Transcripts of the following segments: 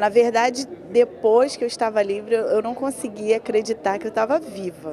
Na verdade, depois que eu estava livre, eu não conseguia acreditar que eu estava viva.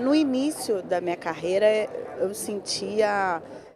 No início da minha carreira, eu sentia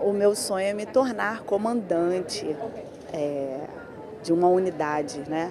o meu sonho é me tornar comandante de uma unidade, né?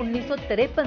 1953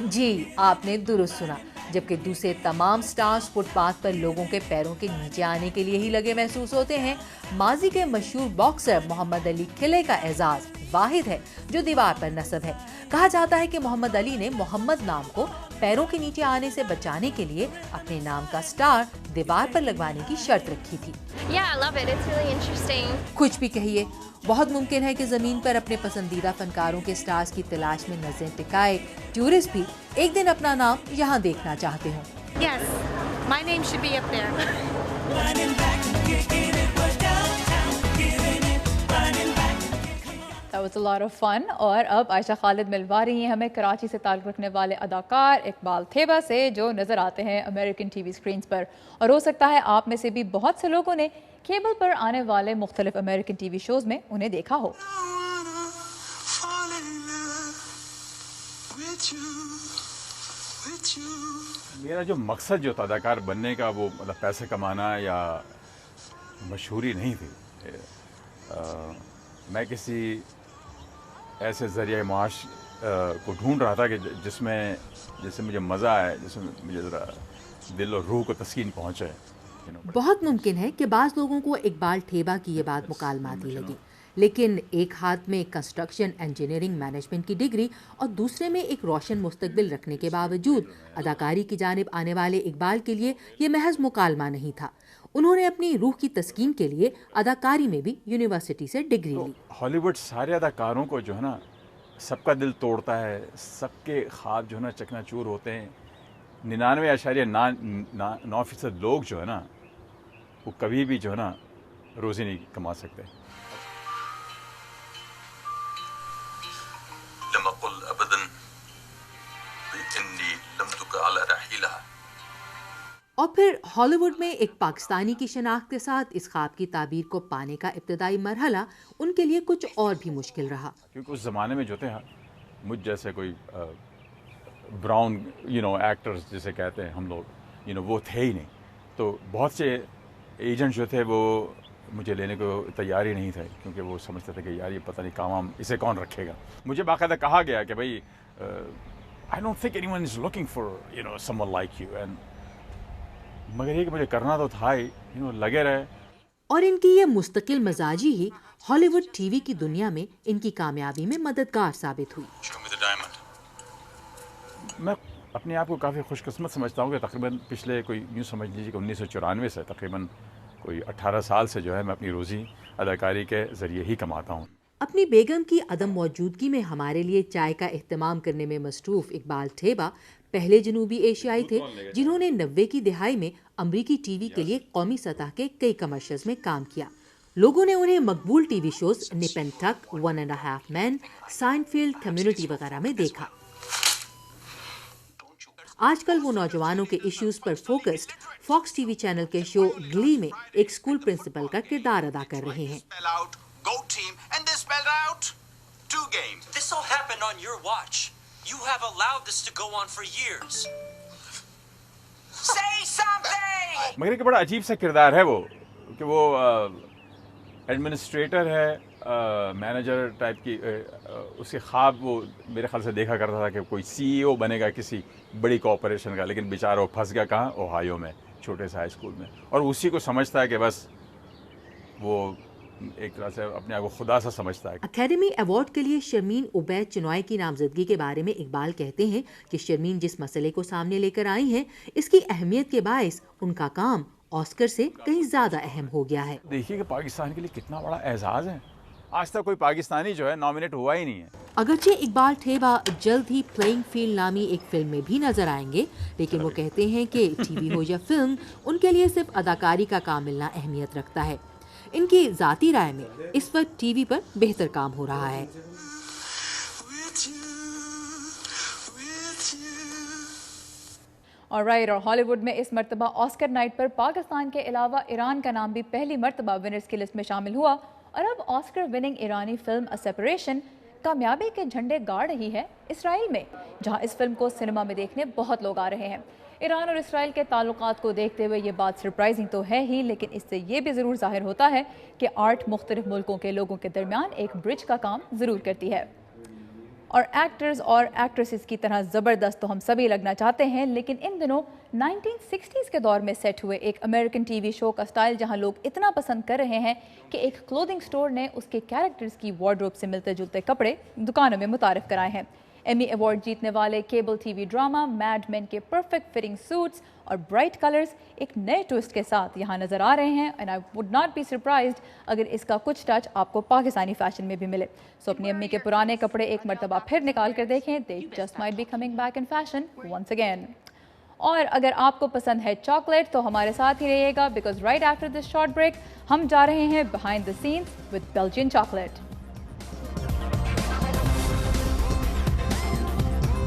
جی آپ نے درست سنا، جبکہ دوسرے تمام stars fit path پر لوگوں کے پیروں کے نیچے آنے کے لیے ہی لگے محسوس ہوتے ہیں۔ ماضی کے مشہور باکسر محمد علی قلعے کا اعزاز واحد ہے جو دیوار پر نصب ہے۔ کہا جاتا ہے کہ محمد علی نے محمد نام کو پیروں کے نیچے آنے سے بچانے کے لیے اپنے نام کا سٹار دیوار پر لگوانے کی شرط رکھی تھی۔ Yeah, I love it. It's really interesting. کچھ بھی کہیے، بہت ممکن ہے کہ زمین پر اپنے پسندیدہ فنکاروں کے سٹارز کی تلاش میں نظریں ٹکائے ٹورسٹ بھی ایک دن اپنا نام یہاں دیکھنا چاہتے ہوں۔ Yes, my name should be up there. That was a lot of fun. اور اب عائشہ خالد ملوا رہی ہیں ہمیں کراچی سے تعلق رکھنے والے اداکار اقبال تھیبا سے، جو نظر آتے ہیں امریکن ٹی وی اسکرینز پر، اور ہو سکتا ہے آپ میں سے بھی بہت سے لوگوں نے کیبل پر آنے والے مختلف امریکن ٹی وی شوز میں انہیں دیکھا ہو۔ میرا جو مقصد جو تھا اداکار بننے کا، وہ مطلب پیسے کمانا یا مشہوری نہیں تھی۔ میں کسی ایسے ذریعہ معاش کو ڈھونڈ رہا تھا کہ جس سے مجھے مزہ آئے، جس میں مجھے ذرا دل اور روح کو تسکین پہنچے۔ بہت ممکن ہے کہ بعض لوگوں کو اقبال تھیبا کی یہ بات مکالماتی لگی، لیکن ایک ہاتھ میں کنسٹرکشن انجینئرنگ مینجمنٹ کی ڈگری اور دوسرے میں ایک روشن مستقبل رکھنے کے باوجود اداکاری کی جانب آنے والے اقبال کے لیے یہ محض مکالمہ نہیں تھا۔ انہوں نے اپنی روح کی تسکین کے لیے اداکاری میں بھی یونیورسٹی سے ڈگری لی۔ ہالی ووڈ سارے اداکاروں کو جو ہے نا سب کا دل توڑتا ہے، سب کے خواب جو ہے نا چکنا چور ہوتے ہیں۔ 99.9% لوگ جو ہے نا وہ کبھی بھی جو ہے نا روزی نہیں کما سکتے۔ لم اقل ابدا باني لم تك على رحيلها۔ اور پھر ہالی ووڈ میں ایک پاکستانی کی شناخت کے ساتھ اس خواب کی تعبیر کو پانے کا ابتدائی مرحلہ ان کے لیے کچھ اور بھی مشکل رہا، کیونکہ اس زمانے میں جو تھے مجھ جیسے کوئی براؤن ایکٹرز جسے کہتے ہیں ہم لوگ وہ تھے ہی نہیں، تو بہت سے ایجنٹ جو تھے وہ مجھے لینے کو تیار ہی نہیں تھے، کیونکہ وہ سمجھتے تھے کہ یار یہ پتہ نہیں کام اسے کون رکھے گا۔ مجھے باقاعدہ کہا گیا کہ بھائی I don't think anyone is looking for someone like you، مگر یہ کہ مجھے کرنا تو تھا ہی، لگے رہے۔ اور ان کی یہ مستقل مزاجی ہی ہالی ووڈ ٹی وی کی دنیا میں ان کی کامیابی میں مددگار ثابت ہوئی۔ میں اپنے آپ کو کافی خوش قسمت سمجھتا ہوں کہ تقریباً پچھلے کوئی یوں سمجھ لیجیے کہ 1994 سے تقریباً کوئی 18 سال سے جو ہے میں اپنی روزی اداکاری کے ذریعے ہی کماتا ہوں۔ اپنی بیگم کی عدم موجودگی میں ہمارے لیے چائے کا اہتمام کرنے میں مصروف اقبال تھیبا پہلے جنوبی ایشیائی تھے جنہوں نے 90 کی دہائی میں امریکی ٹی وی کے لیے قومی سطح کے کئی کمرشلز میں کام کیا۔ لوگوں نے انہیں مقبول ٹی وی شوز نپ اینڈ ٹک، 1.5 مین، سائنفیلڈ، کمیونٹی وغیرہ میں دیکھا۔ آج کل وہ نوجوانوں کے ایشوز پر focused Fox T V channel کے شو گلی میں ایک اسکول پرنسپل کا کردار ادا کر رہے ہیں۔ Go team, and they spelled out 2 games. This all happened on your watch. You have allowed this to go on for years. Say something! مگر ایک بڑا عجیب سا کردار ہے وہ، کہ وہ ایڈمنسٹریٹر ہے، مینیجر ٹائپ کی، اس کے خواب وہ میرے خیال سے دیکھا کرتا تھا کہ کوئی سی ای او بنے گا کسی بڑی کارپوریشن کا، لیکن بیچارہ وہ پھنس گیا کہاں؟ اوہایو میں، چھوٹے سے ہائی اسکول میں، اور اسی کو سمجھتا ہے کہ بس وہ ایک طرح سے اپنے آپ کو خدا سا سمجھتا ہے۔ اکیڈمی ایوارڈ کے لیے شرمین عبید چنوائے کی نامزدگی کے بارے میں اقبال کہتے ہیں کہ شرمین جس مسئلے کو سامنے لے کر آئی ہیں اس کی اہمیت کے باعث ان کا کام آسکر سے کہیں زیادہ اہم ہو گیا ہے۔ دیکھیے کہ پاکستان کے لیے کتنا بڑا اعزاز ہے، آج تک کوئی پاکستانی جو ہے نامینیٹ ہوا ہی نہیں ہے۔ اگرچہ اقبال تھیبا جلد ہی پلینگ فیلڈ نامی ایک فلم میں بھی نظر آئیں گے، لیکن وہ کہتے ہیں کہ ٹی وی ہو یا فلم، ان کے لیے صرف اداکاری کا کام ملنا اہمیت رکھتا ہے۔ ان کی ذاتی رائے میں اس وقت ٹی وی پر بہتر کام ہو رہا ہے۔ اور ہالی ووڈ میں اس مرتبہ آسکر نائٹ پر پاکستان کے علاوہ ایران کا نام بھی پہلی مرتبہ ونرز کی لسٹ میں شامل ہوا، اور اب آسکر وننگ ایرانی فلم اے سیپریشن کامیابی کے جھنڈے گاڑ رہی ہے اسرائیل میں، جہاں اس فلم کو سنیما میں دیکھنے بہت لوگ آ رہے ہیں۔ ایران اور اسرائیل کے تعلقات کو دیکھتے ہوئے یہ بات سرپرائزنگ تو ہے ہی، لیکن اس سے یہ بھی ضرور ظاہر ہوتا ہے کہ آرٹ مختلف ملکوں کے لوگوں کے درمیان ایک برج کا کام ضرور کرتی ہے۔ اور ایکٹرز اور ایکٹریسز کی طرح زبردست تو ہم سبھی لگنا چاہتے ہیں، لیکن ان دنوں 1960s کے دور میں سیٹ ہوئے ایک امریکن ٹی وی شو کا سٹائل جہاں لوگ اتنا پسند کر رہے ہیں کہ ایک کلودنگ سٹور نے اس کے کیریکٹرز کی وارڈروب سے ملتے جلتے کپڑے دکانوں میں متعارف کرائے ہیں۔ ایمی ایوارڈ جیتنے والے cable T V drama made man کے پرفیکٹ فٹنگ سوٹس اور برائٹ کلرز ایک نئے ٹوسٹ کے ساتھ یہاں نظر آ رہے ہیں، and I would not be surprised اگر اس کا کچھ ٹچ آپ کو پاکستانی فیشن میں بھی ملے۔ سو اپنی امی کے پرانے کپڑے ایک مرتبہ پھر نکال کر دیکھیں، they just might be coming back in fashion once again۔ اور اگر آپ کو پسند ہے چاکلیٹ تو ہمارے ساتھ ہی رہیے گا، because right after this short break ہم جا رہے ہیں behind the scenes with Belgian chocolate۔